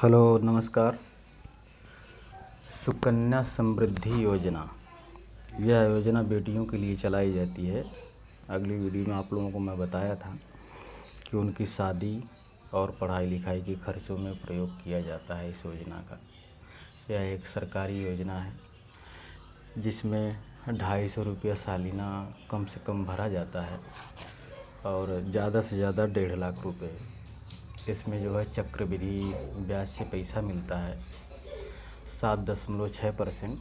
Hello नमस्कार। सुकन्या समृद्धि योजना, यह योजना बेटियों के लिए चलाई जाती है। अगली वीडियो में आप लोगों को मैं बताया था कि उनकी शादी और पढ़ाई लिखाई के खर्चों में प्रयोग किया जाता है इस योजना का। यह एक सरकारी योजना है जिसमें 250 रुपया सालाना कम से कम भरा जाता है और ज़्यादा से ज़्यादा 1.5 लाख रुपए। इसमें जो है चक्रवृद्धि ब्याज से पैसा मिलता है 7.6%।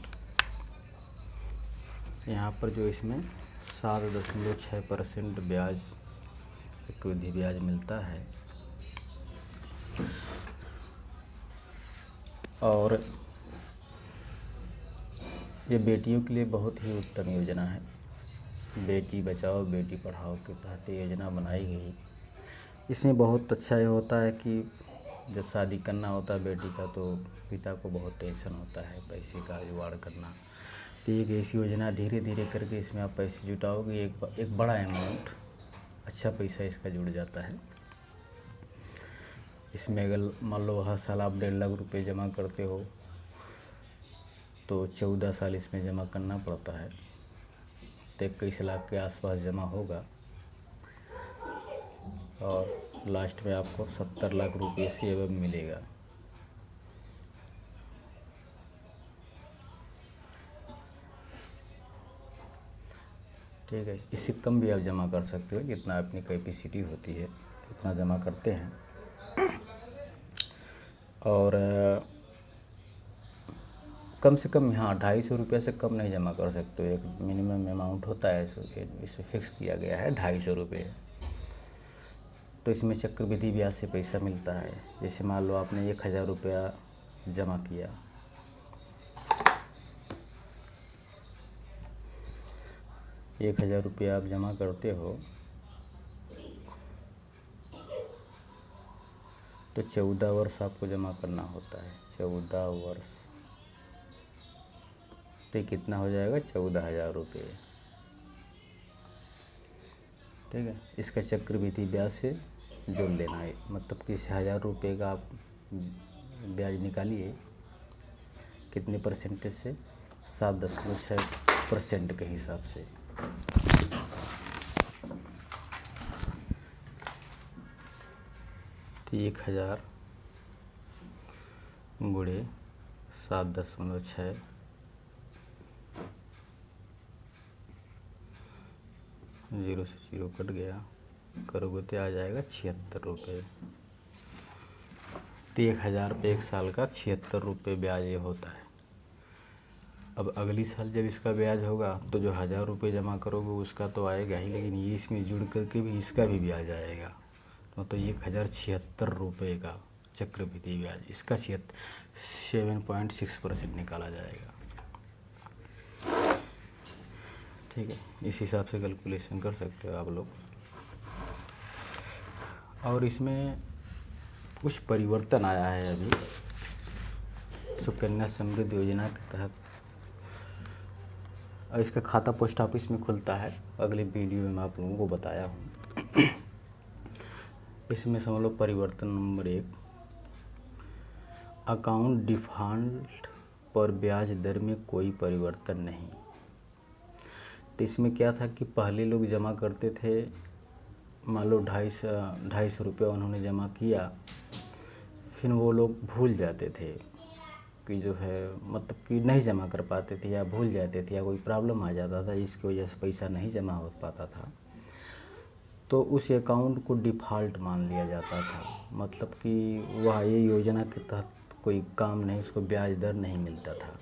यहाँ पर जो इसमें 7.6% ब्याज चक्रवृद्धि ब्याज मिलता है। और ये बेटियों के लिए बहुत ही उत्तम योजना है। बेटी बचाओ बेटी पढ़ाओ के तहत ये योजना बनाई गई। इसमें बहुत अच्छा ये होता है कि जब शादी करना होता है बेटी का तो पिता को बहुत टेंशन होता है पैसे का जुगाड़ करना। तो एक ऐसी योजना धीरे धीरे करके इसमें आप पैसे जुटाओगे, एक बड़ा अमाउंट, अच्छा पैसा इसका जुड़ जाता है। इसमें अगर मान लो हर साल आप 1.5 लाख रुपये जमा करते हो तो 14 साल इसमें जमा करना पड़ता है, तो 21 लाख के आसपास जमा होगा और लास्ट में आपको 70 लाख रुपये से एवं मिलेगा। ठीक है, इससे कम भी आप जमा कर सकते हो, जितना अपनी कैपेसिटी होती है उतना जमा करते हैं। और कम से कम यहाँ 250 रुपये से कम नहीं जमा कर सकते हो। एक मिनिमम अमाउंट होता है, इसे फिक्स किया गया है 250 रुपये। तो इसमें चक्रवृद्धि ब्याज से पैसा मिलता है। जैसे मान लो आपने 1000 रुपया जमा किया, ₹1000 आप जमा करते हो तो 14 वर्ष आपको जमा करना होता है। 14 वर्ष तो कितना हो जाएगा? 14,000 रुपये। ठीक है, इसका चक्रवृद्धि ब्याज से जोड़ लेना है। मतलब कि 1000 रुपये का आप ब्याज निकालिए, कितने परसेंटेज से? 7.6% के हिसाब से। तो 1000 गुणे 7.6, 0 से 0 कट गया, करोगे तो आ जाएगा 76 रुपये। तो 1000 पे एक साल का 76 रुपये ब्याज ये होता है। अब अगली साल जब इसका ब्याज होगा तो जो 1000 रुपये जमा करोगे उसका तो आएगा ही, लेकिन ये इसमें जुड़ करके भी इसका भी ब्याज आएगा। तो 1076 रुपये का चक्रवृद्धि ब्याज, इसका 7.6% निकाला जाएगा। ठीक है, इस हिसाब से कैलकुलेशन कर सकते हो आप लोग। और इसमें कुछ परिवर्तन आया है अभी सुकन्या समृद्धि योजना के तहत। और इसका खाता पोस्ट ऑफिस में खुलता है, अगले वीडियो में मैं आप लोगों को बताया हूँ। इसमें समझ लो परिवर्तन नंबर 1, अकाउंट डिफ़ॉल्ट पर ब्याज दर में कोई परिवर्तन नहीं। तो इसमें क्या था कि पहले लोग जमा करते थे, मान लो 250 रुपये उन्होंने जमा किया, फिर वो लोग भूल जाते थे कि जो है मतलब कि नहीं जमा कर पाते थे या भूल जाते थे या कोई प्रॉब्लम आ जाता था, इसकी वजह से पैसा नहीं जमा हो पाता था। तो उस अकाउंट को डिफ़ॉल्ट मान लिया जाता था, मतलब कि वह ये योजना के तहत कोई काम नहीं, उसको ब्याज दर नहीं मिलता था।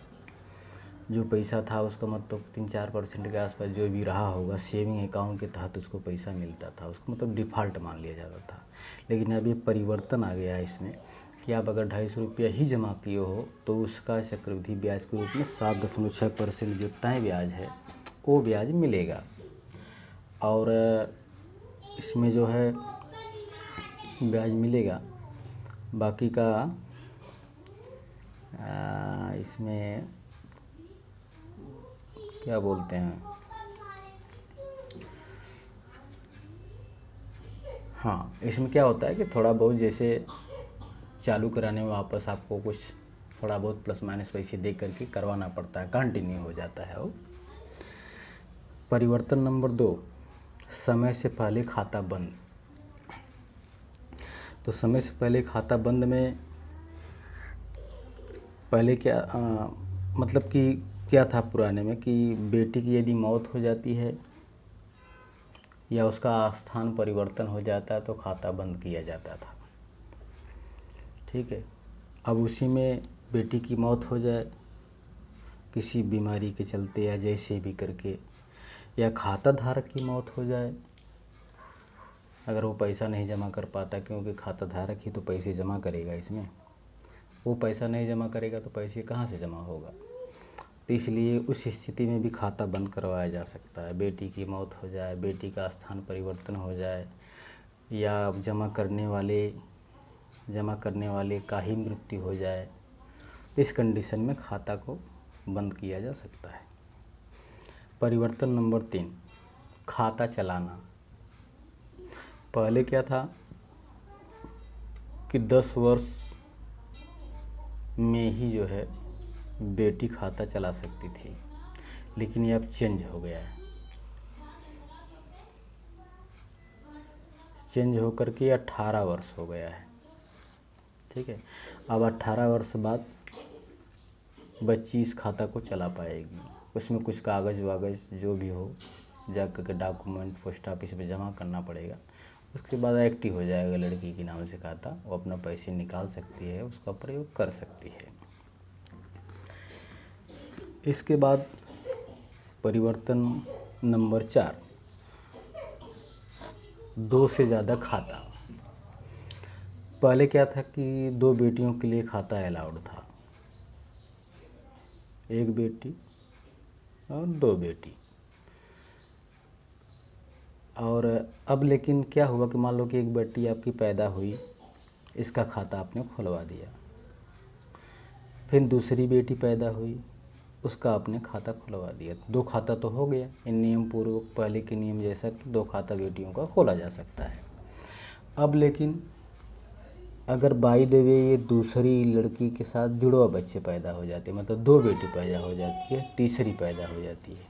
जो पैसा था उसका मतलब 3-4% के आसपास जो भी रहा होगा सेविंग अकाउंट के तहत उसको पैसा मिलता था, उसको मतलब डिफ़ॉल्ट मान लिया जाता था। लेकिन अभी परिवर्तन आ गया है इसमें कि आप अगर 250 रुपया ही जमा किए हो तो उसका चक्रवृद्धि ब्याज के रूप में 7.6% जो तय ब्याज है वो ब्याज मिलेगा। और इसमें जो है ब्याज मिलेगा, बाकी का इसमें क्या बोलते हैं, हाँ इसमें क्या होता है कि थोड़ा बहुत जैसे चालू कराने में वापस आपको कुछ थोड़ा बहुत प्लस माइनस पैसे दे करके करवाना पड़ता है, कंटिन्यू हो जाता है वो। परिवर्तन नंबर 2, समय से पहले खाता बंद। तो समय से पहले खाता बंद में पहले क्या मतलब कि क्या था पुराने में कि बेटी की यदि मौत हो जाती है या उसका स्थान परिवर्तन हो जाता है तो खाता बंद किया जाता था। ठीक है, अब उसी में बेटी की मौत हो जाए किसी बीमारी के चलते या जैसे भी करके, या खाता धारक की मौत हो जाए, अगर वो पैसा नहीं जमा कर पाता, क्योंकि खाता धारक ही तो पैसे जमा करेगा इसमें, वो पैसा नहीं जमा करेगा तो पैसे कहाँ से जमा होगा। तो इसलिए उस स्थिति में भी खाता बंद करवाया जा सकता है। बेटी की मौत हो जाए, बेटी का स्थान परिवर्तन हो जाए, या जमा करने वाले का ही मृत्यु हो जाए, इस कंडीशन में खाता को बंद किया जा सकता है। परिवर्तन नंबर 3, खाता चलाना। पहले क्या था कि 10 वर्ष में ही जो है बेटी खाता चला सकती थी, लेकिन ये अब चेंज हो गया है। चेंज होकर के 18 वर्ष हो गया है। ठीक है, अब 18 वर्ष बाद बच्ची इस खाता को चला पाएगी। उसमें कुछ कागज़ वागज़ जो भी हो जा कर के डॉक्यूमेंट पोस्ट ऑफिस में जमा करना पड़ेगा। उसके बाद एक्टिव हो जाएगा लड़की के नाम से खाता, वो अपना पैसे निकाल सकती है, उसका प्रयोग कर सकती है। इसके बाद परिवर्तन नंबर 4, 2 से ज़्यादा खाता। पहले क्या था कि 2 बेटियों के लिए खाता अलाउड था, 1 बेटी और 2 बेटी। और अब लेकिन क्या हुआ कि मान लो कि 1 बेटी आपकी पैदा हुई, इसका खाता आपने खुलवा दिया, फिर दूसरी बेटी पैदा हुई, उसका आपने खाता खुलवा दिया, 2 खाता तो हो गया। इन नियम पूर्वक पहले के नियम जैसा कि 2 खाता बेटियों का खोला जा सकता है। अब लेकिन अगर बाई द वे ये दूसरी लड़की के साथ जुड़वा बच्चे पैदा हो जाते हैं, मतलब 2 बेटी पैदा हो जाती है, तीसरी पैदा हो जाती है,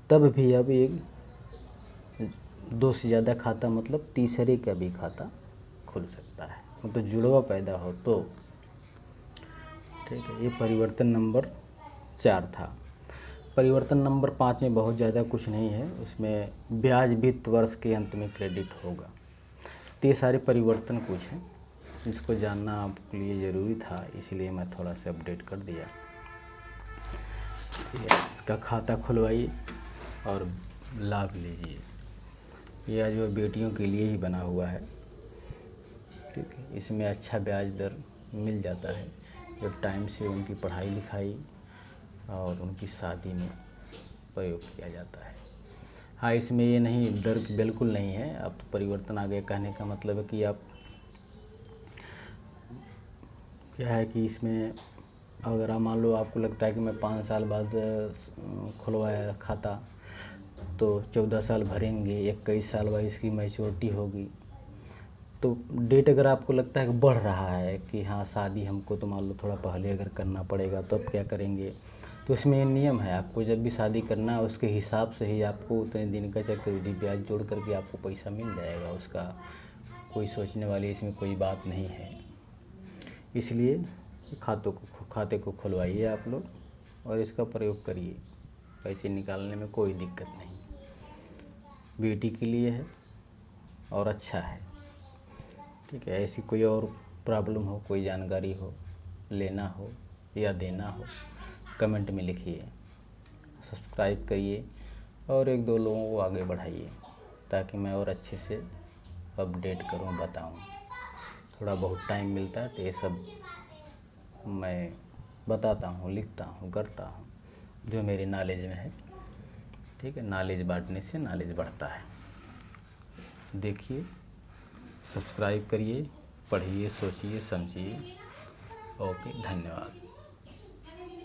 तब भी अब एक 2 से ज़्यादा खाता मतलब तीसरे का भी खाता खुल सकता है, मतलब जुड़वा पैदा हो तो। ठीक है, ये परिवर्तन नंबर 4 था। परिवर्तन नंबर 5 में बहुत ज़्यादा कुछ नहीं है, उसमें ब्याज वित्त वर्ष के अंत में क्रेडिट होगा। तो ये सारे परिवर्तन कुछ हैं जिसको जानना आपके लिए ज़रूरी था, इसलिए मैं थोड़ा सा अपडेट कर दिया। ठीक है, इसका खाता खुलवाइए और लाभ लीजिए। यह जो बेटियों के लिए ही बना हुआ है। ठीक है, इसमें अच्छा ब्याज दर मिल जाता है जब टाइम से उनकी पढ़ाई लिखाई और उनकी शादी में प्रयोग किया जाता है। हाँ, इसमें ये नहीं, दर बिल्कुल नहीं है। अब तो परिवर्तन आ गया, कहने का मतलब है कि आप क्या है कि इसमें अगर आप मान लो आपको लगता है कि मैं 5 साल बाद खुलवाया खाता तो 14 साल भरेंगे, 21 साल बाद इसकी मैच्योरिटी होगी, तो डेट अगर आपको लगता है कि बढ़ रहा है कि हाँ शादी हमको तो मान लो थोड़ा पहले अगर करना पड़ेगा तो अब क्या करेंगे, तो इसमें ये नियम है, आपको जब भी शादी करना है उसके हिसाब से ही आपको उतने दिन का चक्रवृद्धि ब्याज जोड़ करके आपको पैसा मिल जाएगा। उसका कोई सोचने वाली इसमें कोई बात नहीं है। इसलिए खाते को खुलवाइए आप लोग और इसका प्रयोग करिए, पैसे निकालने में कोई दिक्कत नहीं, बेटी के लिए है और अच्छा है। ठीक है, ऐसी कोई और प्रॉब्लम हो, कोई जानकारी हो, लेना हो या देना हो, कमेंट में लिखिए, सब्सक्राइब करिए और 1-2 लोगों को आगे बढ़ाइए ताकि मैं और अच्छे से अपडेट करूं, बताऊं। थोड़ा बहुत टाइम मिलता है तो ये सब मैं बताता हूं, लिखता हूं, करता हूं जो मेरी नॉलेज में है। ठीक है, नॉलेज बांटने से नॉलेज बढ़ता है। देखिए, सब्सक्राइब करिए, पढ़िए, सोचिए, समझिए। ओके, धन्यवाद।